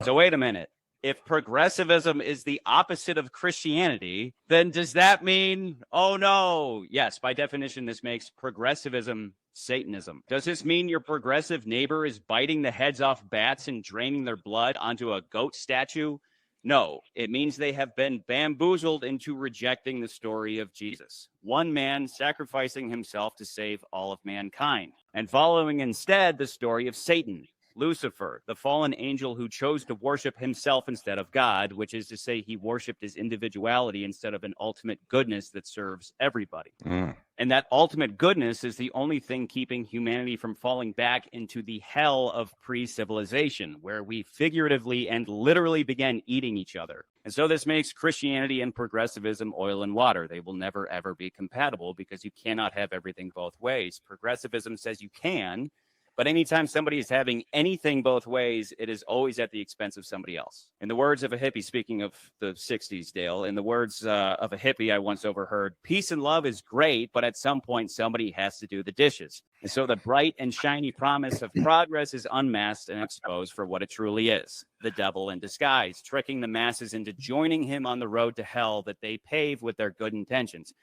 So wait a minute. If progressivism is the opposite of Christianity, then does that mean, oh no, yes, by definition, this makes progressivism Satanism. Does this mean your progressive neighbor is biting the heads off bats and draining their blood onto a goat statue? No, it means they have been bamboozled into rejecting the story of Jesus, one man sacrificing himself to save all of mankind, and following instead the story of Satan, Lucifer, the fallen angel who chose to worship himself instead of God, which is to say he worshiped his individuality instead of an ultimate goodness that serves everybody. And that ultimate goodness is the only thing keeping humanity from falling back into the hell of pre-civilization, where we figuratively and literally began eating each other. And so this makes Christianity and progressivism oil and water. They will never, ever be compatible because you cannot have everything both ways. Progressivism says you can, but anytime somebody is having anything both ways, it is always at the expense of somebody else. In the words of a hippie, speaking of the 60s, Dale, in the words of a hippie I once overheard, peace and love is great, but at some point somebody has to do the dishes. And so the bright and shiny promise of progress is unmasked and exposed for what it truly is, the devil in disguise, tricking the masses into joining him on the road to hell that they pave with their good intentions.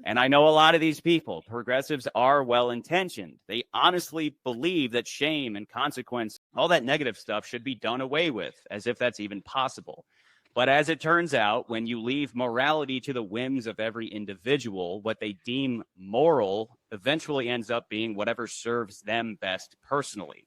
And I know a lot of these people, progressives, are well-intentioned. They honestly believe that shame and consequence, all that negative stuff should be done away with, as if that's even possible. But as it turns out, when you leave morality to the whims of every individual, what they deem moral eventually ends up being whatever serves them best personally.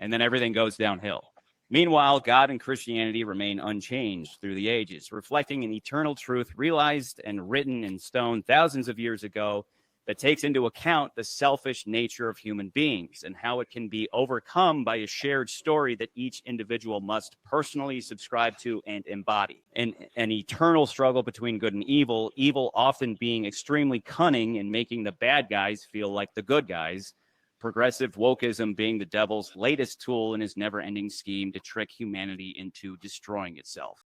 And then everything goes downhill. Meanwhile, God and Christianity remain unchanged through the ages, reflecting an eternal truth realized and written in stone thousands of years ago that takes into account the selfish nature of human beings and how it can be overcome by a shared story that each individual must personally subscribe to and embody. In an eternal struggle between good and evil, evil often being extremely cunning in making the bad guys feel like the good guys, progressive wokeism being the devil's latest tool in his never-ending scheme to trick humanity into destroying itself.